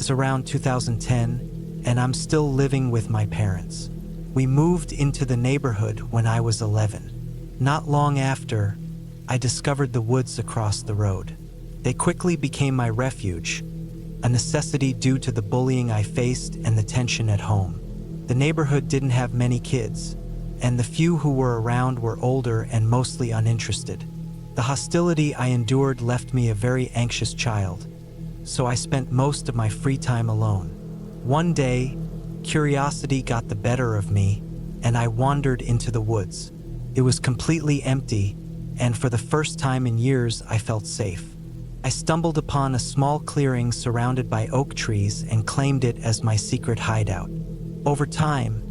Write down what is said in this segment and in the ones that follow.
It's around 2010, and I'm still living with my parents. We moved into the neighborhood when I was 11. Not long after, I discovered the woods across the road. They quickly became my refuge, a necessity due to the bullying I faced and the tension at home. The neighborhood didn't have many kids, and the few who were around were older and mostly uninterested. The hostility I endured left me a very anxious child, so I spent most of my free time alone. One day, curiosity got the better of me, and I wandered into the woods. It was completely empty, and for the first time in years, I felt safe. I stumbled upon a small clearing surrounded by oak trees and claimed it as my secret hideout. Over time,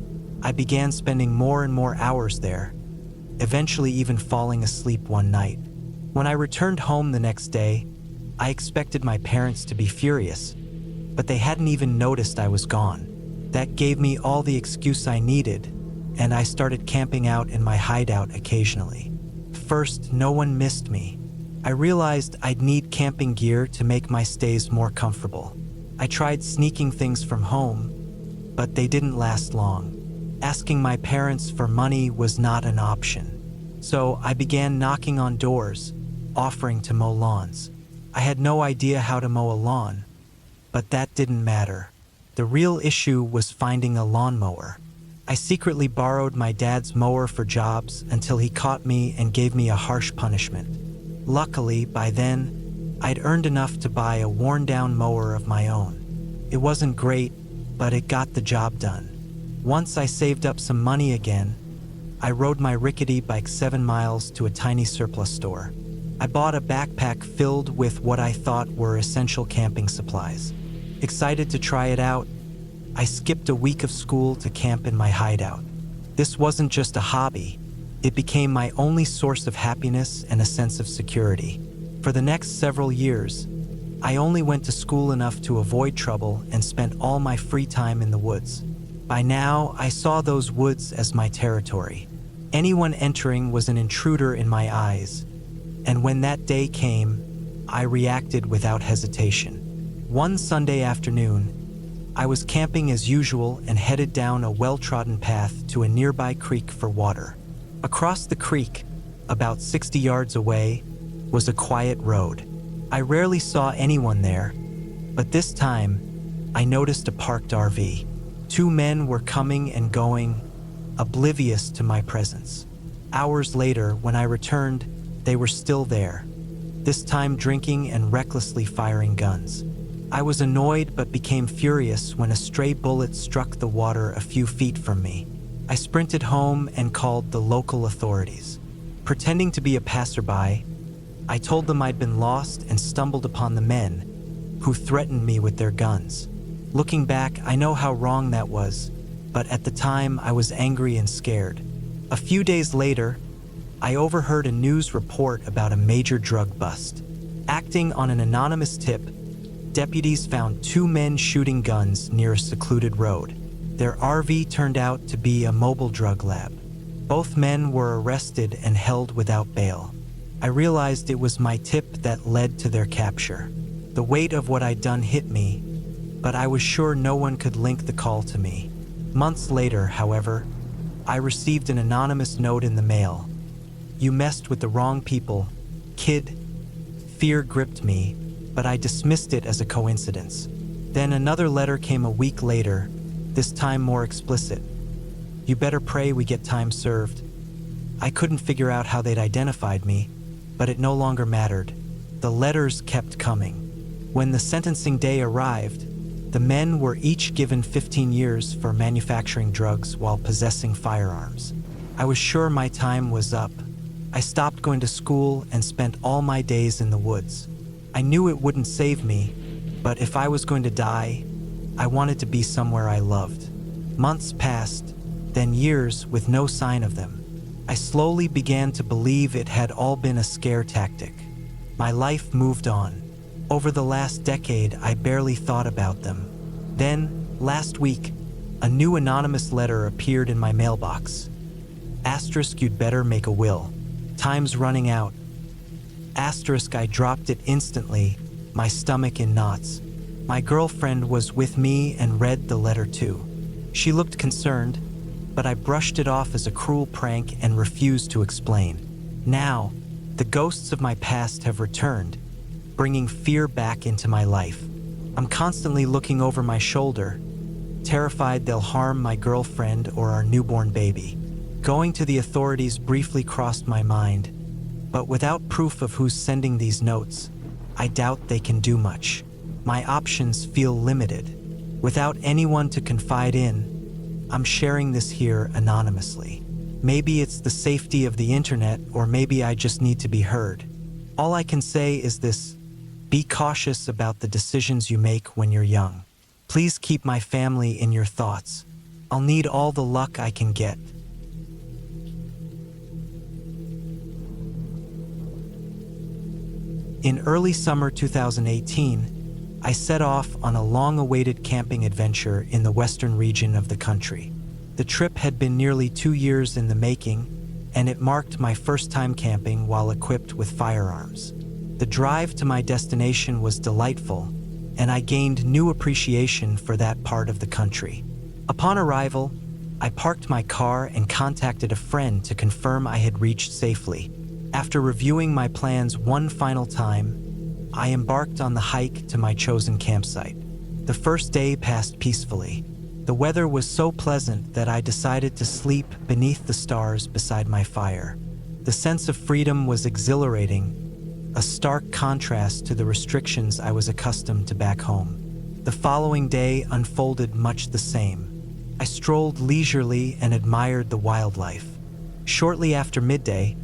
I began spending more and more hours there, eventually even falling asleep one night. When I returned home the next day, I expected my parents to be furious, but they hadn't even noticed I was gone. That gave me all the excuse I needed, and I started camping out in my hideout occasionally. First, no one missed me. I realized I'd need camping gear to make my stays more comfortable. I tried sneaking things from home, but they didn't last long. Asking my parents for money was not an option. So I began knocking on doors, offering to mow lawns. I had no idea how to mow a lawn, but that didn't matter. The real issue was finding a lawnmower. I secretly borrowed my dad's mower for jobs until he caught me and gave me a harsh punishment. Luckily, by then, I'd earned enough to buy a worn-down mower of my own. It wasn't great, but it got the job done. Once I saved up some money again, I rode my rickety bike 7 miles to a tiny surplus store. I bought a backpack filled with what I thought were essential camping supplies. Excited to try it out, I skipped a week of school to camp in my hideout. This wasn't just a hobby. It became my only source of happiness and a sense of security. For the next several years, I only went to school enough to avoid trouble and spent all my free time in the woods. By now, I saw those woods as my territory. Anyone entering was an intruder in my eyes, and when that day came, I reacted without hesitation. One Sunday afternoon, I was camping as usual and headed down a well-trodden path to a nearby creek for water. Across the creek, about 60 yards away, was a quiet road. I rarely saw anyone there, but this time, I noticed a parked RV. 2 men were coming and going, oblivious to my presence. Hours later, when I returned, they were still there, this time drinking and recklessly firing guns. I was annoyed but became furious when a stray bullet struck the water a few feet from me. I sprinted home and called the local authorities. Pretending to be a passerby, I told them I'd been lost and stumbled upon the men, who threatened me with their guns. Looking back, I know how wrong that was, but at the time I was angry and scared. A few days later, I overheard a news report about a major drug bust. Acting on an anonymous tip, deputies found 2 men shooting guns near a secluded road. Their RV turned out to be a mobile drug lab. Both men were arrested and held without bail. I realized it was my tip that led to their capture. The weight of what I'd done hit me, but I was sure no one could link the call to me. Months later, however, I received an anonymous note in the mail. "You messed with the wrong people, kid." Fear gripped me, but I dismissed it as a coincidence. Then another letter came a week later, this time more explicit. "You better pray we get time served." I couldn't figure out how they'd identified me, but it no longer mattered. The letters kept coming. When the sentencing day arrived, the men were each given 15 years for manufacturing drugs while possessing firearms. I was sure my time was up. I stopped going to school and spent all my days in the woods. I knew it wouldn't save me, but if I was going to die, I wanted to be somewhere I loved. Months passed, then years with no sign of them. I slowly began to believe it had all been a scare tactic. My life moved on. Over the last decade, I barely thought about them. Then, last week, a new anonymous letter appeared in my mailbox. Asterisk, you'd better make a will. Time's running out. Asterisk, I dropped it instantly, my stomach in knots. My girlfriend was with me and read the letter too. She looked concerned, but I brushed it off as a cruel prank and refused to explain. Now, the ghosts of my past have returned, bringing fear back into my life. I'm constantly looking over my shoulder, terrified they'll harm my girlfriend or our newborn baby. Going to the authorities briefly crossed my mind, but without proof of who's sending these notes, I doubt they can do much. My options feel limited. Without anyone to confide in, I'm sharing this here anonymously. Maybe it's the safety of the internet, or maybe I just need to be heard. All I can say is this: be cautious about the decisions you make when you're young. Please keep my family in your thoughts. I'll need all the luck I can get. In early summer 2018, I set off on a long-awaited camping adventure in the western region of the country. The trip had been nearly 2 years in the making, and it marked my first time camping while equipped with firearms. The drive to my destination was delightful, and I gained new appreciation for that part of the country. Upon arrival, I parked my car and contacted a friend to confirm I had reached safely. After reviewing my plans one final time, I embarked on the hike to my chosen campsite. The first day passed peacefully. The weather was so pleasant that I decided to sleep beneath the stars beside my fire. The sense of freedom was exhilarating, a stark contrast to the restrictions I was accustomed to back home. The following day unfolded much the same. I strolled leisurely and admired the wildlife. Shortly after midday,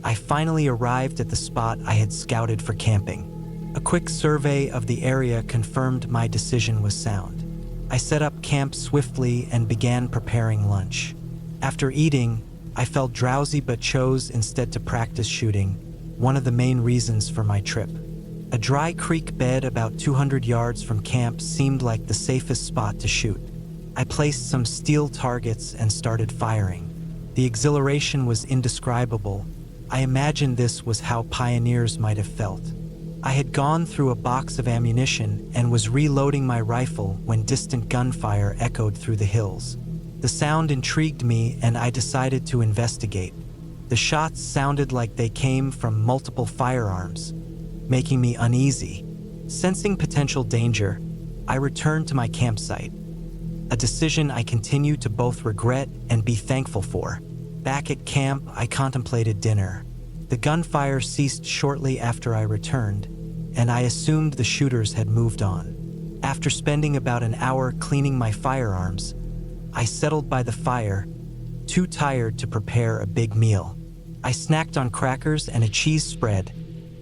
I finally arrived at the spot I had scouted for camping. A quick survey of the area confirmed my decision was sound. I set up camp swiftly and began preparing lunch. After eating, I felt drowsy but chose instead to practice shooting, one of the main reasons for my trip. A dry creek bed about 200 yards from camp seemed like the safest spot to shoot. I placed some steel targets and started firing. The exhilaration was indescribable. I imagined this was how pioneers might have felt. I had gone through a box of ammunition and was reloading my rifle when distant gunfire echoed through the hills. The sound intrigued me and I decided to investigate. The shots sounded like they came from multiple firearms, making me uneasy. Sensing potential danger, I returned to my campsite, a decision I continue to both regret and be thankful for. Back at camp, I contemplated dinner. The gunfire ceased shortly after I returned, and I assumed the shooters had moved on. After spending about an hour cleaning my firearms, I settled by the fire, too tired to prepare a big meal. I snacked on crackers and a cheese spread,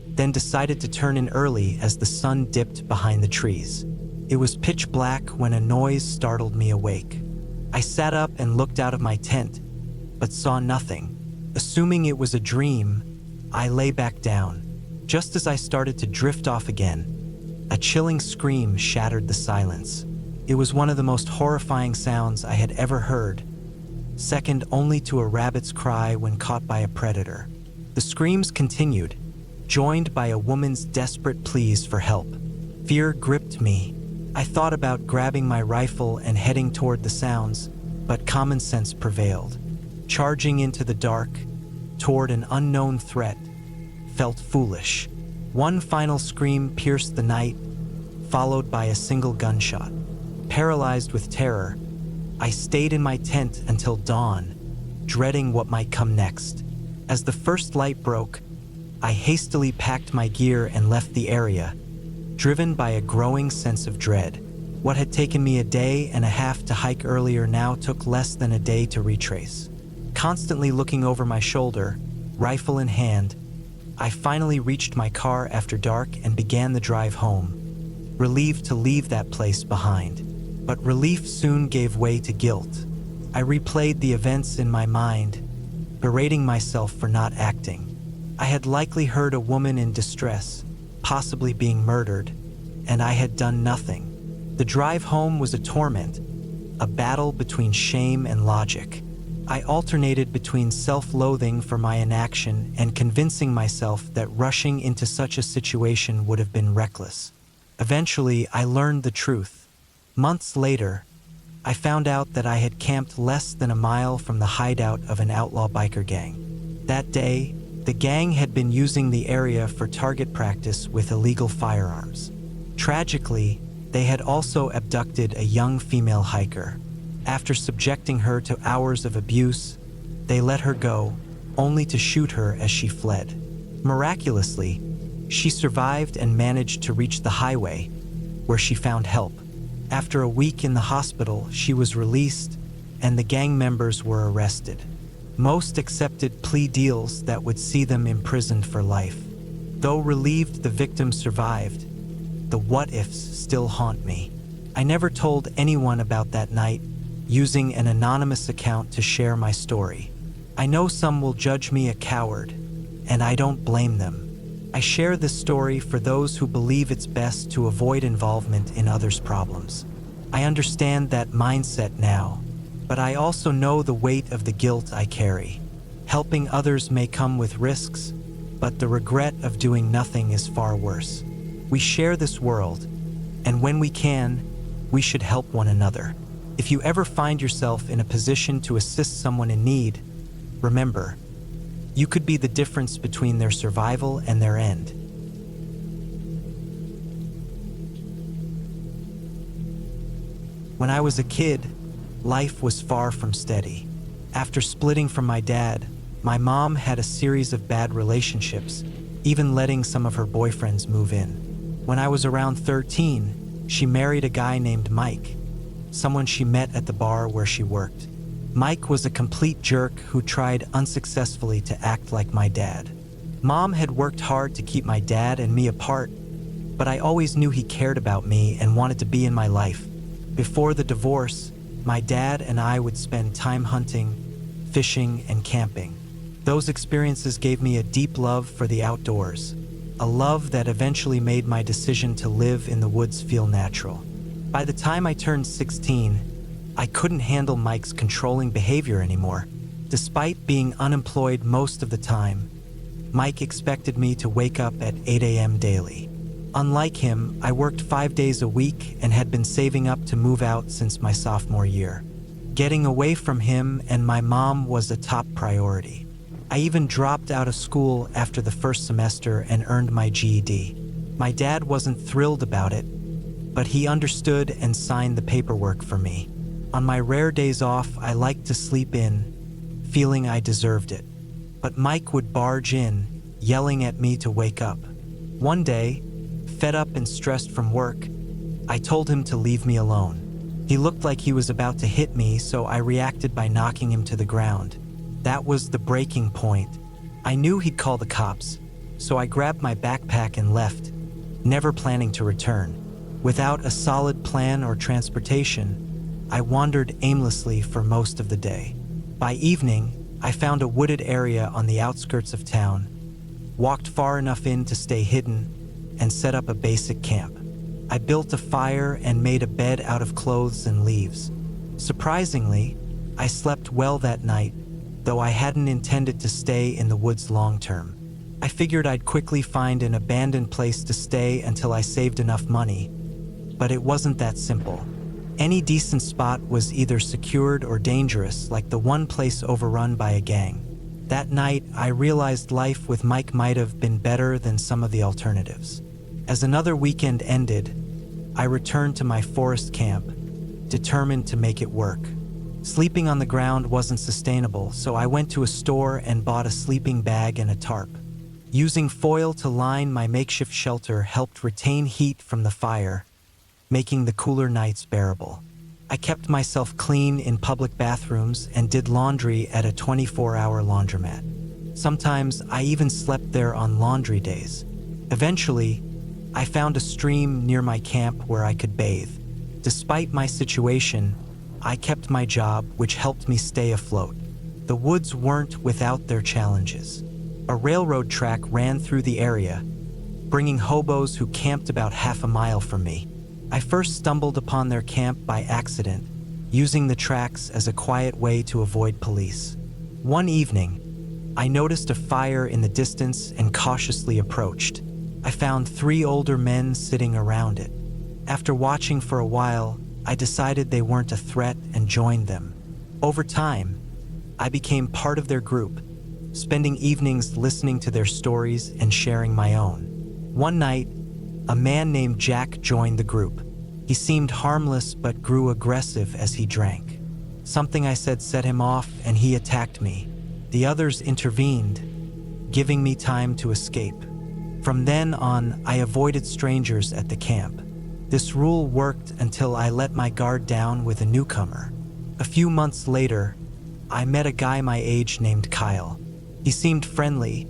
then decided to turn in early as the sun dipped behind the trees. It was pitch black when a noise startled me awake. I sat up and looked out of my tent, but saw nothing. Assuming it was a dream, I lay back down. Just as I started to drift off again, a chilling scream shattered the silence. It was one of the most horrifying sounds I had ever heard, second only to a rabbit's cry when caught by a predator. The screams continued, joined by a woman's desperate pleas for help. Fear gripped me. I thought about grabbing my rifle and heading toward the sounds, but common sense prevailed. Charging into the dark, toward an unknown threat, felt foolish. One final scream pierced the night, followed by a single gunshot. Paralyzed with terror, I stayed in my tent until dawn, dreading what might come next. As the first light broke, I hastily packed my gear and left the area, driven by a growing sense of dread. What had taken me a day and a half to hike earlier now took less than a day to retrace. Constantly looking over my shoulder, rifle in hand, I finally reached my car after dark and began the drive home, relieved to leave that place behind. But relief soon gave way to guilt. I replayed the events in my mind, berating myself for not acting. I had likely heard a woman in distress, possibly being murdered, and I had done nothing. The drive home was a torment, a battle between shame and logic. I alternated between self-loathing for my inaction and convincing myself that rushing into such a situation would have been reckless. Eventually, I learned the truth. Months later, I found out that I had camped less than a mile from the hideout of an outlaw biker gang. That day, the gang had been using the area for target practice with illegal firearms. Tragically, they had also abducted a young female hiker. After subjecting her to hours of abuse, they let her go, only to shoot her as she fled. Miraculously, she survived and managed to reach the highway, where she found help. After a week in the hospital, she was released, and the gang members were arrested. Most accepted plea deals that would see them imprisoned for life. Though relieved the victim survived, the what-ifs still haunt me. I never told anyone about that night, using an anonymous account to share my story. I know some will judge me a coward, and I don't blame them. I share this story for those who believe it's best to avoid involvement in others' problems. I understand that mindset now, but I also know the weight of the guilt I carry. Helping others may come with risks, but the regret of doing nothing is far worse. We share this world, and when we can, we should help one another. If you ever find yourself in a position to assist someone in need, remember, you could be the difference between their survival and their end. When I was a kid, life was far from steady. After splitting from my dad, my mom had a series of bad relationships, even letting some of her boyfriends move in. When I was around 13, she married a guy named Mike, someone she met at the bar where she worked. Mike was a complete jerk who tried unsuccessfully to act like my dad. Mom had worked hard to keep my dad and me apart, but I always knew he cared about me and wanted to be in my life. Before the divorce, my dad and I would spend time hunting, fishing, and camping. Those experiences gave me a deep love for the outdoors, a love that eventually made my decision to live in the woods feel natural. By the time I turned 16, I couldn't handle Mike's controlling behavior anymore. Despite being unemployed most of the time, Mike expected me to wake up at 8 a.m. daily. Unlike him, I worked 5 days a week and had been saving up to move out since my sophomore year. Getting away from him and my mom was a top priority. I even dropped out of school after the first semester and earned my GED. My dad wasn't thrilled about it, but he understood and signed the paperwork for me. On my rare days off, I liked to sleep in, feeling I deserved it. But Mike would barge in, yelling at me to wake up. One day, fed up and stressed from work, I told him to leave me alone. He looked like he was about to hit me, so I reacted by knocking him to the ground. That was the breaking point. I knew he'd call the cops, so I grabbed my backpack and left, never planning to return. Without a solid plan or transportation, I wandered aimlessly for most of the day. By evening, I found a wooded area on the outskirts of town, walked far enough in to stay hidden, and set up a basic camp. I built a fire and made a bed out of clothes and leaves. Surprisingly, I slept well that night, though I hadn't intended to stay in the woods long term. I figured I'd quickly find an abandoned place to stay until I saved enough money, but it wasn't that simple. Any decent spot was either secured or dangerous, like the one place overrun by a gang. That night, I realized life with Mike might have been better than some of the alternatives. As another weekend ended, I returned to my forest camp, determined to make it work. Sleeping on the ground wasn't sustainable, so I went to a store and bought a sleeping bag and a tarp. Using foil to line my makeshift shelter helped retain heat from the fire, making the cooler nights bearable. I kept myself clean in public bathrooms and did laundry at a 24-hour laundromat. Sometimes I even slept there on laundry days. Eventually, I found a stream near my camp where I could bathe. Despite my situation, I kept my job, which helped me stay afloat. The woods weren't without their challenges. A railroad track ran through the area, bringing hobos who camped about half a mile from me. I first stumbled upon their camp by accident, using the tracks as a quiet way to avoid police. One evening, I noticed a fire in the distance and cautiously approached. I found 3 older men sitting around it. After watching for a while, I decided they weren't a threat and joined them. Over time, I became part of their group, spending evenings listening to their stories and sharing my own. One night, a man named Jack joined the group. He seemed harmless but grew aggressive as he drank. Something I said set him off and he attacked me. The others intervened, giving me time to escape. From then on, I avoided strangers at the camp. This rule worked until I let my guard down with a newcomer. A few months later, I met a guy my age named Kyle. He seemed friendly,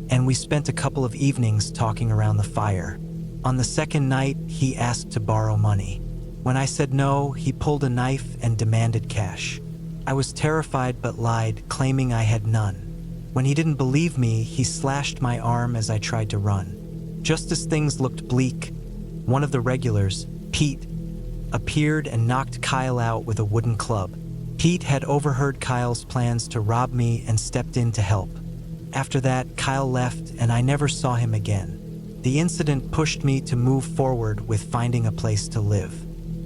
and we spent a couple of evenings talking around the fire. On the second night, he asked to borrow money. When I said no, he pulled a knife and demanded cash. I was terrified but lied, claiming I had none. When he didn't believe me, he slashed my arm as I tried to run. Just as things looked bleak, one of the regulars, Pete, appeared and knocked Kyle out with a wooden club. Pete had overheard Kyle's plans to rob me and stepped in to help. After that, Kyle left and I never saw him again. The incident pushed me to move forward with finding a place to live.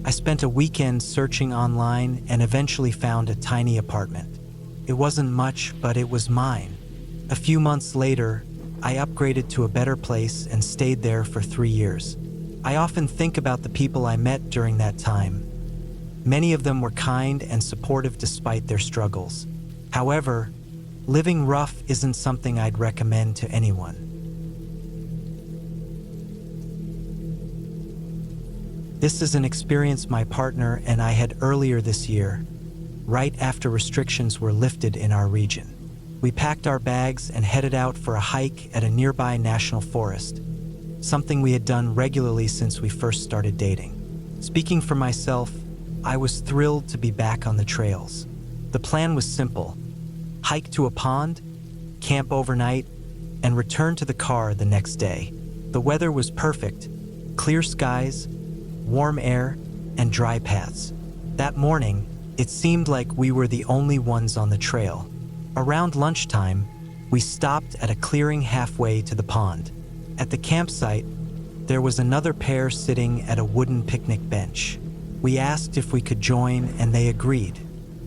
I spent a weekend searching online and eventually found a tiny apartment. It wasn't much, but it was mine. A few months later, I upgraded to a better place and stayed there for 3 years. I often think about the people I met during that time. Many of them were kind and supportive despite their struggles. However, living rough isn't something I'd recommend to anyone. This is an experience my partner and I had earlier this year, right after restrictions were lifted in our region. We packed our bags and headed out for a hike at a nearby national forest, something we had done regularly since we first started dating. Speaking for myself, I was thrilled to be back on the trails. The plan was simple: hike to a pond, camp overnight, and return to the car the next day. The weather was perfect: clear skies, warm air, and dry paths. That morning, it seemed like we were the only ones on the trail. Around lunchtime, we stopped at a clearing halfway to the pond. At the campsite, there was another pair sitting at a wooden picnic bench. We asked if we could join, and they agreed.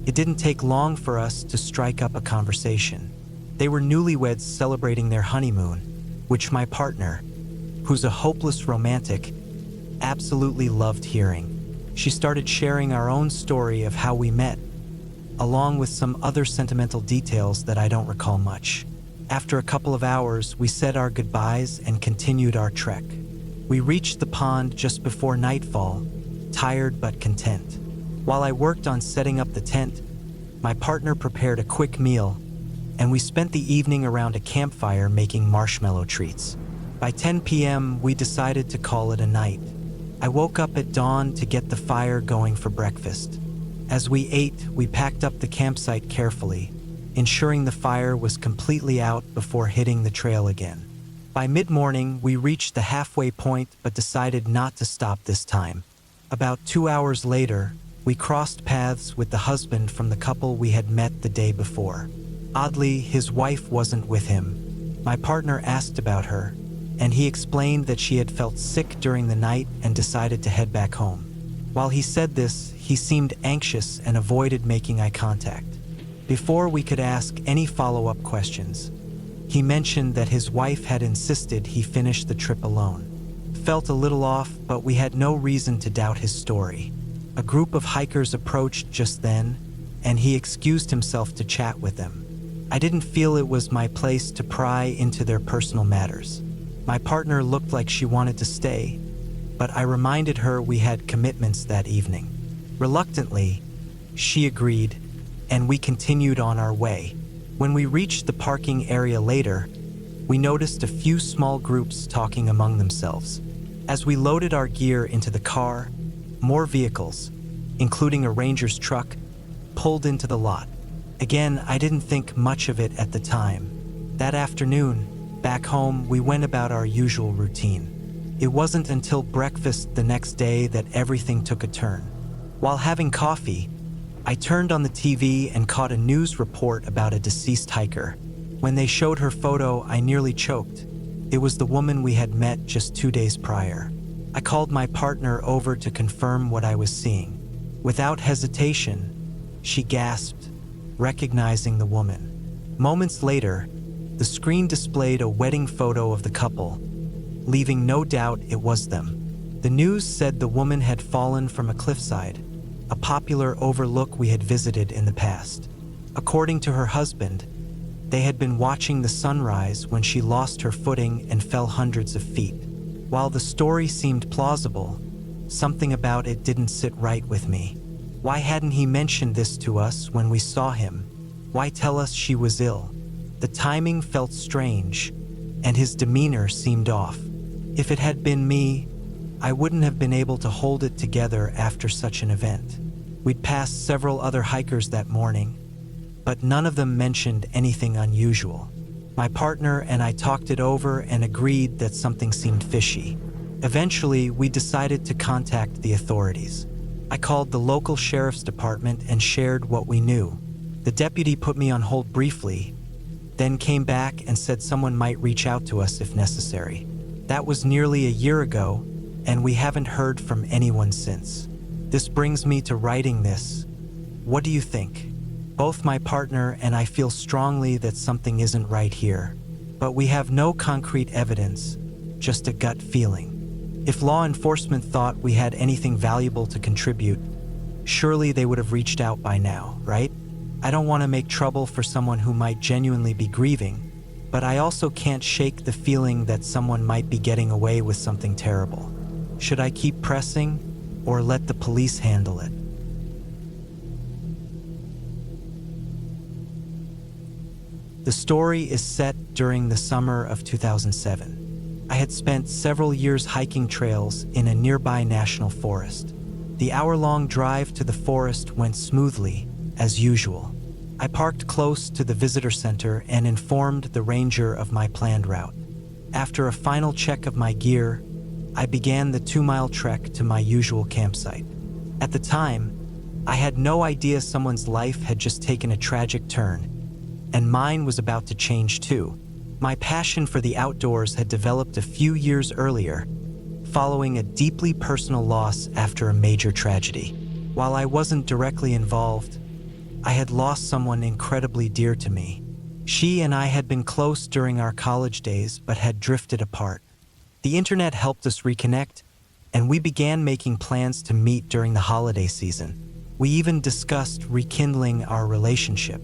It didn't take long for us to strike up a conversation. They were newlyweds celebrating their honeymoon, which my partner, who's a hopeless romantic, absolutely loved hearing. She started sharing our own story of how we met, along with some other sentimental details that I don't recall much. After a couple of hours, we said our goodbyes and continued our trek. We reached the pond just before nightfall, tired but content. While I worked on setting up the tent, my partner prepared a quick meal, and we spent the evening around a campfire making marshmallow treats. By 10 p.m., we decided to call it a night. I woke up at dawn to get the fire going for breakfast. As we ate, we packed up the campsite carefully, ensuring the fire was completely out before hitting the trail again. By mid-morning, we reached the halfway point but decided not to stop this time. About 2 hours later, we crossed paths with the husband from the couple we had met the day before. Oddly, his wife wasn't with him. My partner asked about her, and he explained that she had felt sick during the night and decided to head back home. While he said this, he seemed anxious and avoided making eye contact. Before we could ask any follow-up questions, he mentioned that his wife had insisted he finish the trip alone. Felt a little off, but we had no reason to doubt his story. A group of hikers approached just then, and he excused himself to chat with them. I didn't feel it was my place to pry into their personal matters. My partner looked like she wanted to stay, but I reminded her we had commitments that evening. Reluctantly, she agreed, and we continued on our way. When we reached the parking area later, we noticed a few small groups talking among themselves. As we loaded our gear into the car, more vehicles, including a ranger's truck, pulled into the lot. Again, I didn't think much of it at the time. That afternoon, back home, we went about our usual routine. It wasn't until breakfast the next day that everything took a turn. While having coffee, I turned on the TV and caught a news report about a deceased hiker. When they showed her photo, I nearly choked. It was the woman we had met just 2 days prior. I called my partner over to confirm what I was seeing. Without hesitation, she gasped, recognizing the woman. Moments later, the screen displayed a wedding photo of the couple, leaving no doubt it was them. The news said the woman had fallen from a cliffside, a popular overlook we had visited in the past. According to her husband, they had been watching the sunrise when she lost her footing and fell hundreds of feet. While the story seemed plausible, something about it didn't sit right with me. Why hadn't he mentioned this to us when we saw him? Why tell us she was ill? The timing felt strange, and his demeanor seemed off. If it had been me, I wouldn't have been able to hold it together after such an event. We'd passed several other hikers that morning, but none of them mentioned anything unusual. My partner and I talked it over and agreed that something seemed fishy. Eventually, we decided to contact the authorities. I called the local sheriff's department and shared what we knew. The deputy put me on hold briefly, then came back and said someone might reach out to us if necessary. That was nearly a year ago, and we haven't heard from anyone since. This brings me to writing this. What do you think? Both my partner and I feel strongly that something isn't right here, but we have no concrete evidence, just a gut feeling. If law enforcement thought we had anything valuable to contribute, surely they would have reached out by now, right? I don't want to make trouble for someone who might genuinely be grieving, but I also can't shake the feeling that someone might be getting away with something terrible. Should I keep pressing, or let the police handle it? The story is set during the summer of 2007. I had spent several years hiking trails in a nearby national forest. The hour-long drive to the forest went smoothly, as usual. I parked close to the visitor center and informed the ranger of my planned route. After a final check of my gear, I began the 2-mile trek to my usual campsite. At the time, I had no idea someone's life had just taken a tragic turn, and mine was about to change too. My passion for the outdoors had developed a few years earlier, following a deeply personal loss after a major tragedy. While I wasn't directly involved, I had lost someone incredibly dear to me. She and I had been close during our college days but had drifted apart. The internet helped us reconnect, and we began making plans to meet during the holiday season. We even discussed rekindling our relationship.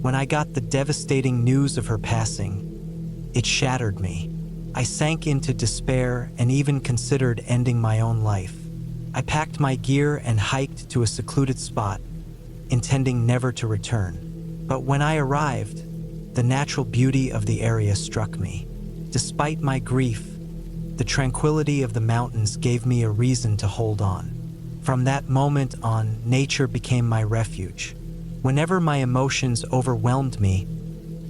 When I got the devastating news of her passing, it shattered me. I sank into despair and even considered ending my own life. I packed my gear and hiked to a secluded spot, intending never to return. But when I arrived, the natural beauty of the area struck me. Despite my grief, the tranquility of the mountains gave me a reason to hold on. From that moment on, nature became my refuge. Whenever my emotions overwhelmed me,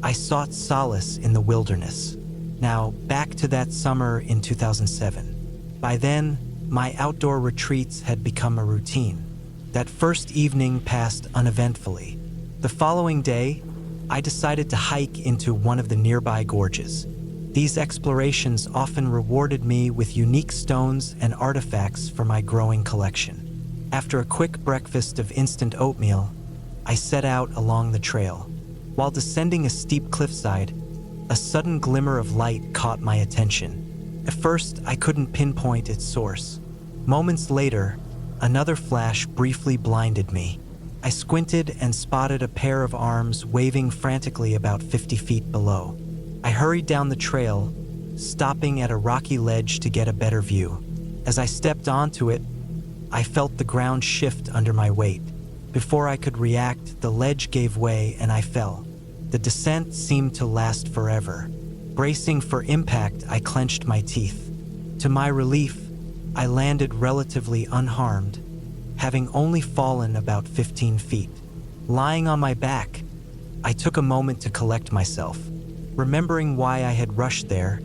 I sought solace in the wilderness. Now, back to that summer in 2007. By then, my outdoor retreats had become a routine. That first evening passed uneventfully. The following day, I decided to hike into one of the nearby gorges. These explorations often rewarded me with unique stones and artifacts for my growing collection. After a quick breakfast of instant oatmeal, I set out along the trail. While descending a steep cliffside, a sudden glimmer of light caught my attention. At first, I couldn't pinpoint its source. Moments later, another flash briefly blinded me. I squinted and spotted a pair of arms waving frantically about 50 feet below. I hurried down the trail, stopping at a rocky ledge to get a better view. As I stepped onto it, I felt the ground shift under my weight. Before I could react, the ledge gave way and I fell. The descent seemed to last forever. Bracing for impact, I clenched my teeth. To my relief, I landed relatively unharmed, having only fallen about 15 feet. Lying on my back, I took a moment to collect myself. Remembering why I had rushed there,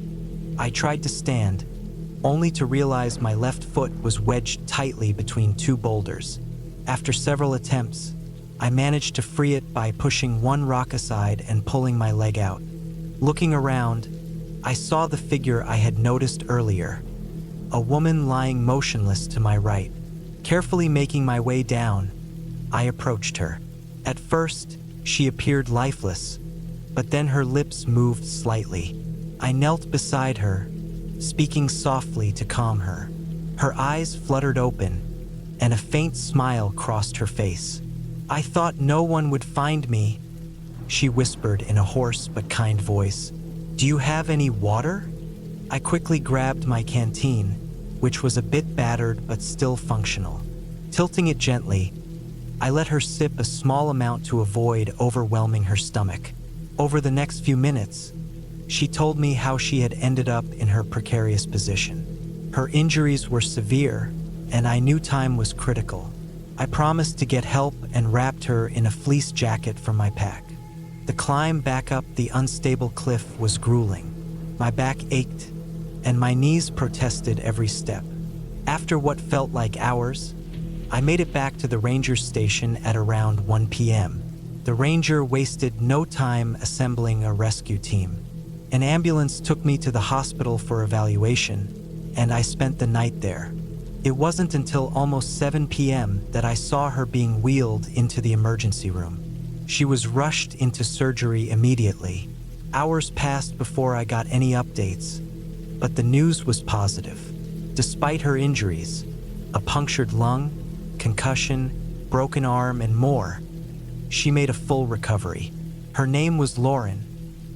I tried to stand, only to realize my left foot was wedged tightly between two boulders. After several attempts, I managed to free it by pushing one rock aside and pulling my leg out. Looking around, I saw the figure I had noticed earlier. a woman lying motionless to my right. Carefully making my way down, I approached her. At first, she appeared lifeless, but then her lips moved slightly. I knelt beside her, speaking softly to calm her. Her eyes fluttered open, and a faint smile crossed her face. "I thought no one would find me," she whispered in a hoarse but kind voice. "Do you have any water?" I quickly grabbed my canteen, which was a bit battered but still functional. Tilting it gently, I let her sip a small amount to avoid overwhelming her stomach. Over the next few minutes, she told me how she had ended up in her precarious position. Her injuries were severe, and I knew time was critical. I promised to get help and wrapped her in a fleece jacket from my pack. The climb back up the unstable cliff was grueling. My back ached, and my knees protested every step. After what felt like hours, I made it back to the ranger station at around 1 p.m. The ranger wasted no time assembling a rescue team. An ambulance took me to the hospital for evaluation, and I spent the night there. It wasn't until almost 7 p.m. that I saw her being wheeled into the emergency room. She was rushed into surgery immediately. Hours passed before I got any updates, but the news was positive. Despite her injuries, a punctured lung, concussion, broken arm, and more, she made a full recovery. Her name was Lauren,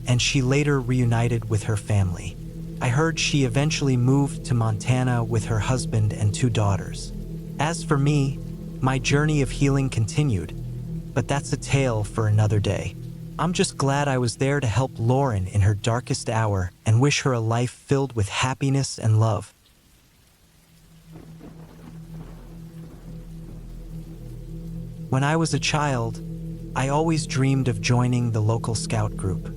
and she later reunited with her family. I heard she eventually moved to Montana with her husband and 2 daughters. As for me, my journey of healing continued, but that's a tale for another day. I'm just glad I was there to help Lauren in her darkest hour and wish her a life filled with happiness and love. When I was a child, I always dreamed of joining the local scout group.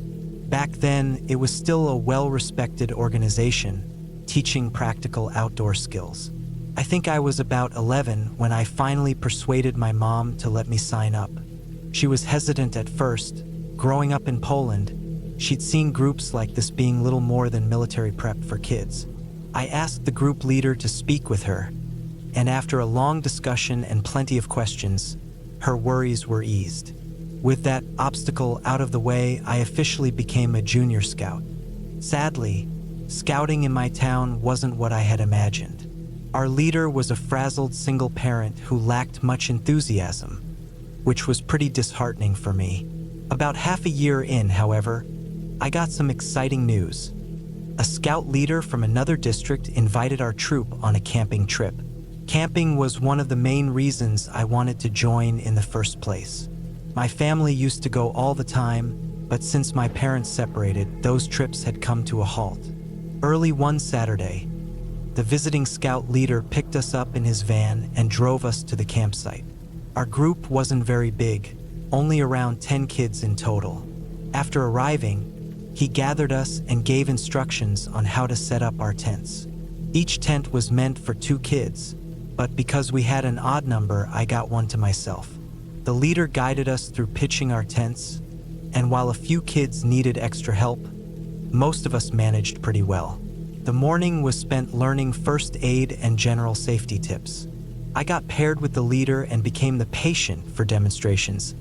Back then, it was still a well-respected organization, teaching practical outdoor skills. I think I was about 11 when I finally persuaded my mom to let me sign up. She was hesitant at first. Growing up in Poland, she'd seen groups like this being little more than military prep for kids. I asked the group leader to speak with her, and after a long discussion and plenty of questions, her worries were eased. With that obstacle out of the way, I officially became a junior scout. Sadly, scouting in my town wasn't what I had imagined. Our leader was a frazzled single parent who lacked much enthusiasm, which was pretty disheartening for me. About half a year in, however, I got some exciting news. A scout leader from another district invited our troop on a camping trip. Camping was one of the main reasons I wanted to join in the first place. My family used to go all the time, but since my parents separated, those trips had come to a halt. Early one Saturday, the visiting scout leader picked us up in his van and drove us to the campsite. Our group wasn't very big, only around 10 kids in total. After arriving, he gathered us and gave instructions on how to set up our tents. Each tent was meant for 2 kids, but because we had an odd number, I got one to myself. The leader guided us through pitching our tents, and while a few kids needed extra help, most of us managed pretty well. The morning was spent learning first aid and general safety tips. I got paired with the leader and became the patient for demonstrations,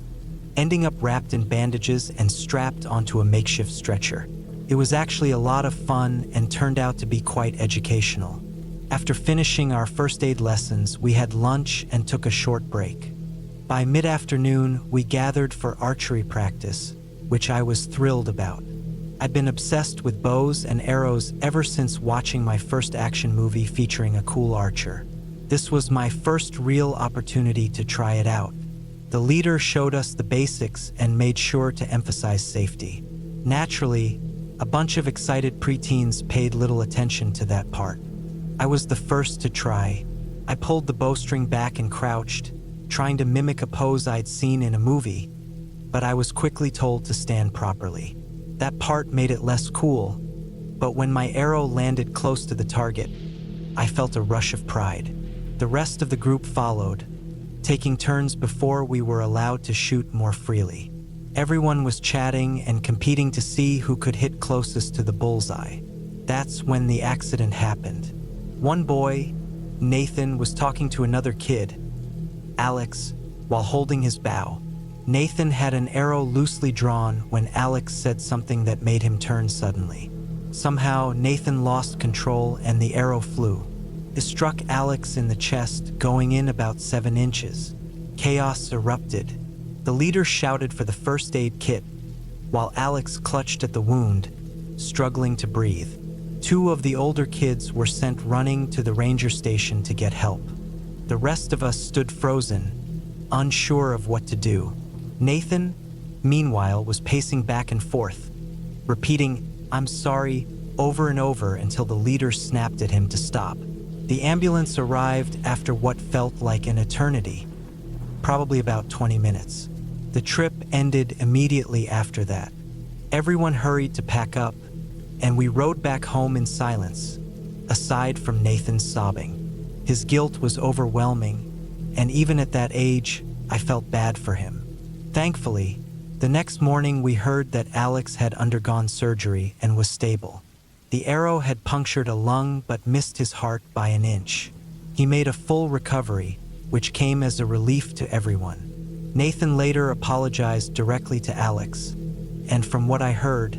ending up wrapped in bandages and strapped onto a makeshift stretcher. It was actually a lot of fun and turned out to be quite educational. After finishing our first aid lessons, we had lunch and took a short break. By mid-afternoon, we gathered for archery practice, which I was thrilled about. I'd been obsessed with bows and arrows ever since watching my first action movie featuring a cool archer. This was my first real opportunity to try it out. The leader showed us the basics and made sure to emphasize safety. Naturally, a bunch of excited preteens paid little attention to that part. I was the first to try. I pulled the bowstring back and crouched, trying to mimic a pose I'd seen in a movie, but I was quickly told to stand properly. That part made it less cool, but when my arrow landed close to the target, I felt a rush of pride. The rest of the group followed, taking turns before we were allowed to shoot more freely. Everyone was chatting and competing to see who could hit closest to the bullseye. That's when the accident happened. One boy, Nathan, was talking to another kid, Alex, while holding his bow. Nathan had an arrow loosely drawn when Alex said something that made him turn suddenly. Somehow, Nathan lost control and the arrow flew. It struck Alex in the chest, going in about 7 inches. Chaos erupted. The leader shouted for the first aid kit, while Alex clutched at the wound, struggling to breathe. 2 of the older kids were sent running to the ranger station to get help. The rest of us stood frozen, unsure of what to do. Nathan, meanwhile, was pacing back and forth, repeating, "I'm sorry," over and over until the leader snapped at him to stop. The ambulance arrived after what felt like an eternity, probably about 20 minutes. The trip ended immediately after that. Everyone hurried to pack up, and we rode back home in silence, aside from Nathan's sobbing. His guilt was overwhelming, and even at that age, I felt bad for him. Thankfully, the next morning we heard that Alex had undergone surgery and was stable. The arrow had punctured a lung but missed his heart by an inch. He made a full recovery, which came as a relief to everyone. Nathan later apologized directly to Alex, and from what I heard,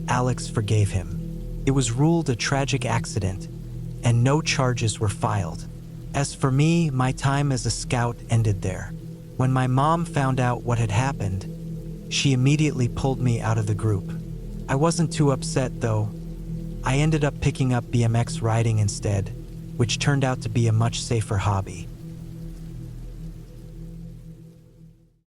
Alex forgave him. It was ruled a tragic accident, and no charges were filed. As for me, my time as a scout ended there. When my mom found out what had happened, she immediately pulled me out of the group. I wasn't too upset, though. I ended up picking up BMX riding instead, which turned out to be a much safer hobby.